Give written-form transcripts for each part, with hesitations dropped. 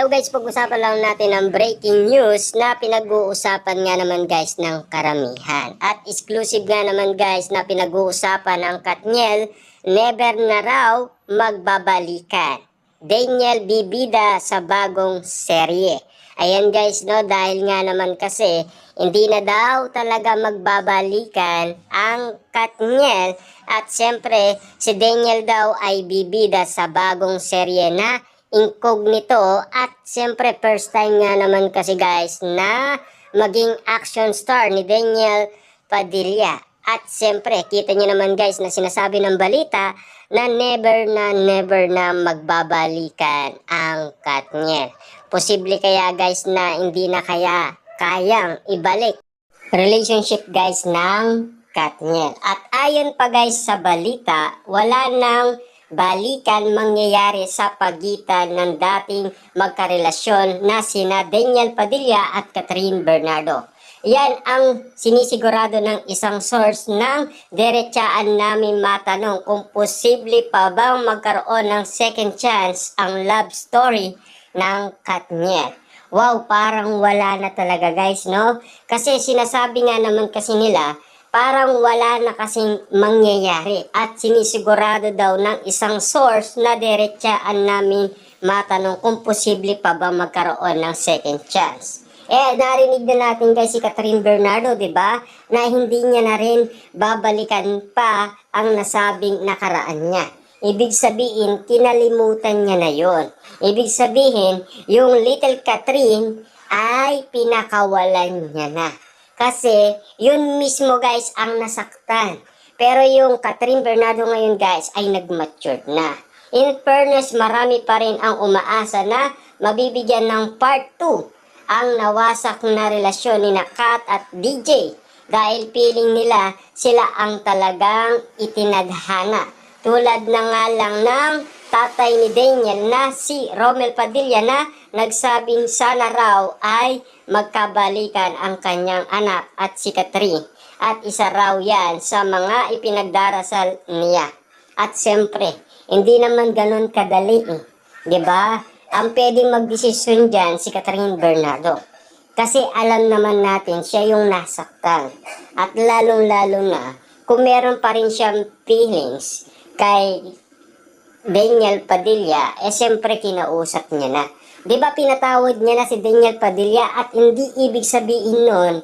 guys, pag-usapan lang natin ang breaking news na pinag-uusapan nga naman guys ng karamihan. At exclusive nga naman guys na pinag-uusapan ang Katniel, never na raw magbabalikan. Daniel bibida sa bagong serye. Ayan guys, no, dahil nga naman kasi hindi na daw talaga magbabalikan ang Katniel at siyempre si Daniel daw ay bibida sa bagong serye na Incognito at siyempre first time nga naman kasi guys na maging action star ni Daniel Padilla. At siyempre kita nyo naman guys na sinasabi ng balita na never na magbabalikan ang Katniel. Posible kaya guys na hindi na kaya kayang ibalik relationship guys ng Katniel. At ayon pa guys sa balita, wala nang balikan mangyayari sa pagitan ng dating magkarelasyon na sina Daniel Padilla at Catherine Bernardo. Yan ang sinisigurado ng isang source ng diretsaan namin matanong kung posible pa bang magkaroon ng second chance ang love story ng Katniel. Wow, parang wala na talaga guys, no? Kasi sinasabi nga naman kasi nila, parang wala na kasing mangyayari at sinisigurado daw ng isang source na diretsaan namin matanong kung posible pa ba magkaroon ng second chance. Narinig na natin guys si Catherine Bernardo, di ba? Na hindi niya na rin babalikan pa ang nasabing nakaraan niya. Ibig sabihin, kinalimutan niya na yon. Ibig sabihin, yung little Catherine ay pinakawalan niya na. Kasi, yun mismo guys ang nasaktan. Pero yung Catherine Bernardo ngayon guys ay nag-mature na. In fairness, marami pa rin ang umaasa na mabibigyan ng part 2 ang nawasak na relasyon ni Kat at DJ. Dahil feeling nila sila ang talagang itinadhana. Tulad na nga lang ng tatay ni Daniel na si Romel Padilla na nagsabing sana raw ay magkabalikan ang kanyang anak at si Catherine. At isa raw yan sa mga ipinagdarasal niya. At siyempre, hindi naman ganun kadali eh. Diba? Ang pwedeng magdesisyon dyan si Catherine Bernardo. Kasi alam naman natin siya yung nasaktan. At lalong-lalo na kung meron pa rin siyang feelings kay Daniel Padilla, siyempre kinausap niya na. Di ba pinatawad niya na si Daniel Padilla at hindi ibig sabihin nun,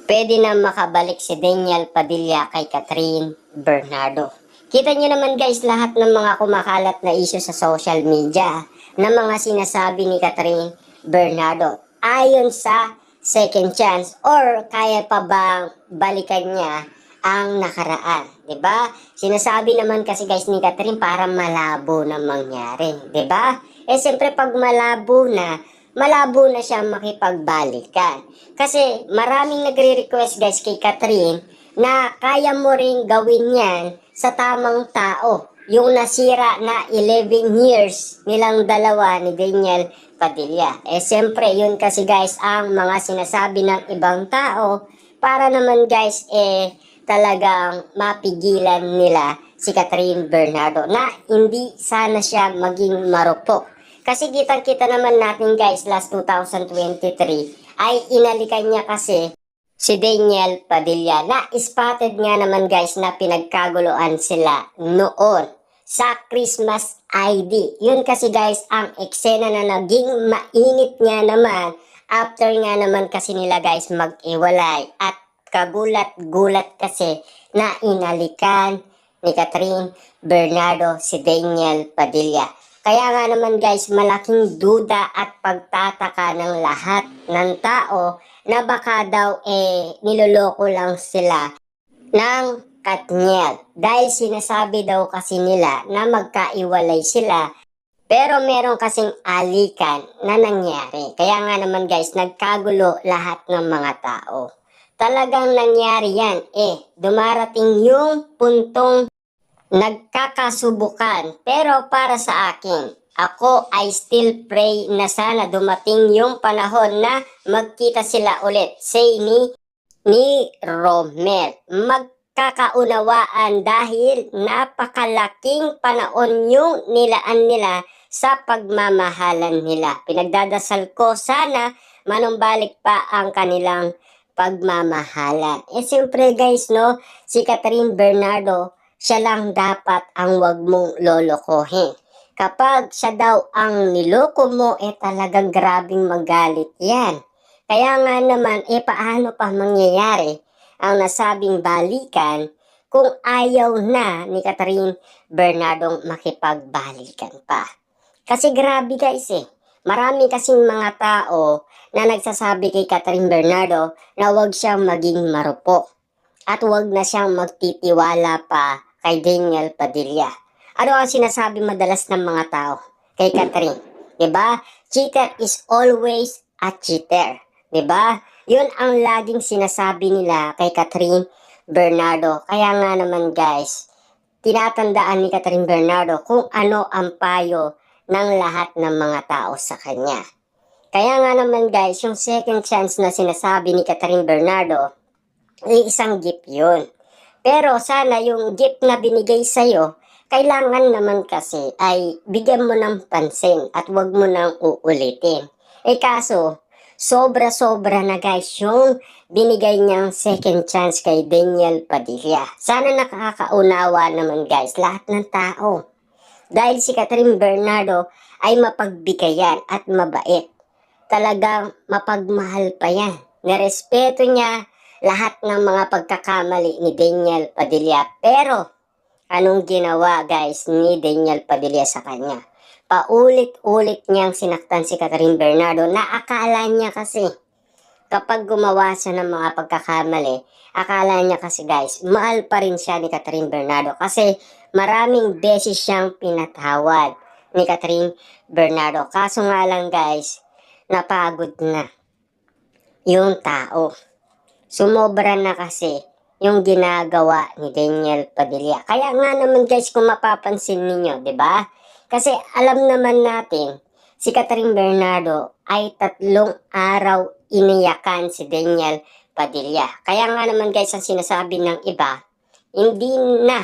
pwede na makabalik si Daniel Padilla kay Catherine Bernardo. Kita niyo naman guys lahat ng mga kumakalat na issue sa social media na mga sinasabi ni Catherine Bernardo ayon sa second chance or kaya pa bang balikan niya ang nakaraan, 'di ba? Sinasabi naman kasi guys ni Catherine para malabo na mangyari, 'di ba? Siyempre pag malabo na siya makipagbalikan. Kasi maraming nagre-request guys kay Catherine na kaya mo ring gawin 'yan sa tamang tao. Yung nasira na 11 years nilang dalawa ni Daniel Padilla. Siyempre yun kasi guys ang mga sinasabi ng ibang tao para naman guys talagang mapigilan nila si Catherine Bernardo na hindi sana siya maging marupok. Kasi kitang-kita naman natin guys last 2023 ay inalikan niya kasi si Daniel Padilla na spotted nga naman guys na pinagkaguluan sila noon sa Christmas ID. Yun kasi guys ang eksena na naging mainit nga naman after nga naman kasi nila guys mag-iwalay at kagulat-gulat kasi na inalikan ni Catherine Bernardo si Daniel Padilla. Kaya nga naman guys, malaking duda at pagtataka ng lahat ng tao na baka daw niloloko lang sila ng Katniel. Dahil sinasabi daw kasi nila na magkaiwalay sila pero meron kasing alikan na nangyari. Kaya nga naman guys, nagkagulo lahat ng mga tao. Talagang nangyari yan dumarating yung puntong nagkakasubukan. Pero para sa akin, ako I still pray na sana dumating yung panahon na magkita sila ulit. Say ni Romel. Magkakaunawaan dahil napakalaking panahon yung nilaan nila sa pagmamahalan nila. Pinagdadasal ko sana manumbalik pa ang kanilang pagmamahalan. Siyempre guys, no, si Catherine Bernardo, siya lang dapat ang wag mong lolokohin. Kapag siya daw ang niloko mo, talagang grabing magalit yan. Kaya nga naman, paano pa mangyayari ang nasabing balikan kung ayaw na ni Catherine Bernardo makipagbalikan pa? Kasi grabe guys marami kasing mga tao na nagsasabi kay Catherine Bernardo na huwag siyang maging marupok at huwag na siyang magtitiwala pa kay Daniel Padilla. Ano ang sinasabi madalas ng mga tao kay Catherine? Diba? Cheater is always a cheater. Diba? Yun ang laging sinasabi nila kay Catherine Bernardo. Kaya nga naman guys, tinatandaan ni Catherine Bernardo kung ano ang payo ng lahat ng mga tao sa kanya. Kaya nga naman guys, yung second chance na sinasabi ni Catherine Bernardo, ay isang gift yun. Pero sana yung gift na binigay sa'yo, kailangan naman kasi ay bigyan mo ng pansin at wag mo nang uulitin. Kaso, sobra-sobra na guys yung binigay niyang second chance kay Daniel Padilla. Sana nakakaunawa naman guys lahat ng tao. Dahil si Catherine Bernardo ay mapagbigayan at mabait. Talagang mapagmahal pa yan. Nerespeto niya lahat ng mga pagkakamali ni Daniel Padilla. Pero, anong ginawa guys ni Daniel Padilla sa kanya? Paulit-ulit niyang sinaktan si Catherine Bernardo na akala niya kasi kapag gumawa siya ng mga pagkakamali, akala niya kasi guys, mahal pa rin siya ni Catherine Bernardo kasi maraming beses siyang pinatawad ni Catherine Bernardo. Kaso nga lang guys, napagod na yung tao. Sumobra na kasi yung ginagawa ni Daniel Padilla. Kaya nga naman guys, kung mapapansin ninyo, di ba? Kasi alam naman natin, si Catherine Bernardo ay 3 araw iniyakan si Daniel Padilla. Kaya nga naman guys, ang sinasabi ng iba, hindi na,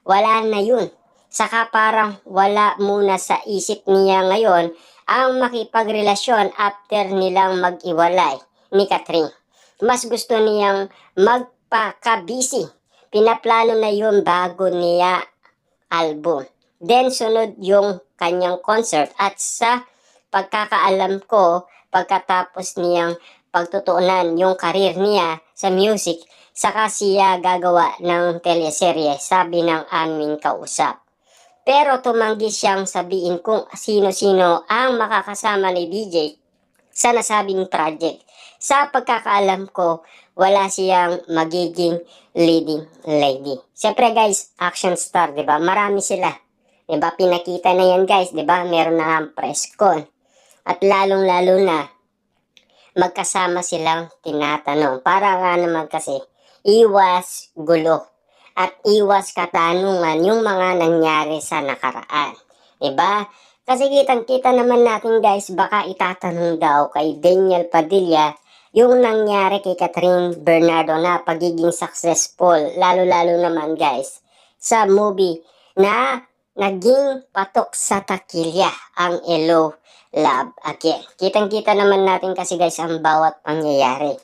wala na yun. Saka parang wala muna sa isip niya ngayon ang makipagrelasyon after nilang mag-iwalay ni Catherine. Mas gusto niyang magpaka-busy. Pinaplano na yun bago niya album. Then sunod yung kanyang concert at sa pagkakaalam ko, pagkatapos niyang pagtutuunan yung karir niya sa music, saka siya gagawa ng teleserye, sabi ng aming kausap. Pero tumanggi siyang sabihin kung sino-sino ang makakasama ni DJ sa nasabing project. Sa pagkakaalam ko, wala siyang magiging leading lady. Siyempre guys, action star, 'di ba? Marami sila. 'Di ba? Pinakita na 'yan guys, 'di ba? Meron na ang press con. At lalong-lalo na magkasama silang tinatanong. Para nga naman kasi iwas gulo at iwas katanungan yung mga nangyari sa nakaraan. 'Di ba? Kasi kitang-kita naman natin guys, baka itatanong daw kay Daniel Padilla yung nangyari kay Catherine Bernardo na pagiging successful, lalo-lalo naman guys, sa movie na naging patok sa takilya ang Hello, Love Again. Kitang-kita naman natin kasi guys ang bawat pangyayari.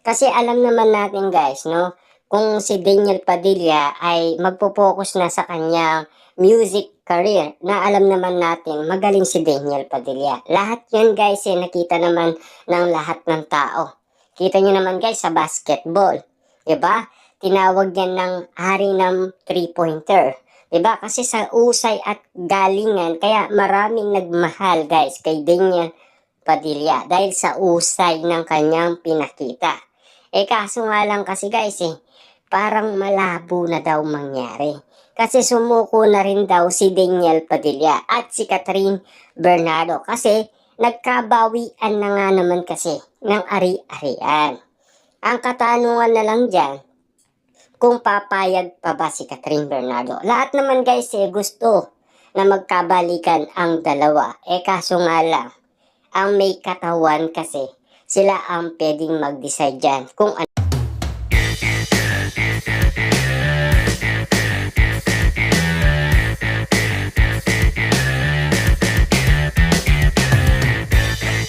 Kasi alam naman natin guys, no, kung si Daniel Padilla ay magpo-focus na sa kanyang music career, na alam naman natin magaling si Daniel Padilla. Lahat yan guys nakita naman ng lahat ng tao. Kita nyo naman guys sa basketball, diba? Tinawag yan ng hari ng 3-pointer, diba? Kasi sa usay at galingan, kaya maraming nagmahal guys kay Daniel Padilla dahil sa usay ng kanyang pinakita. Kaso nga lang kasi guys parang malabo na daw mangyari. Kasi sumuko na rin daw si Daniel Padilla at si Catherine Bernardo kasi nagkabawian na nga naman kasi ng ari-arian. Ang katanungan na lang dyan, kung papayag pa ba si Catherine Bernardo. Lahat naman guys gusto na magkabalikan ang dalawa. Kaso nga lang, ang may katawan kasi, sila ang pwedeng mag-decide dyan kung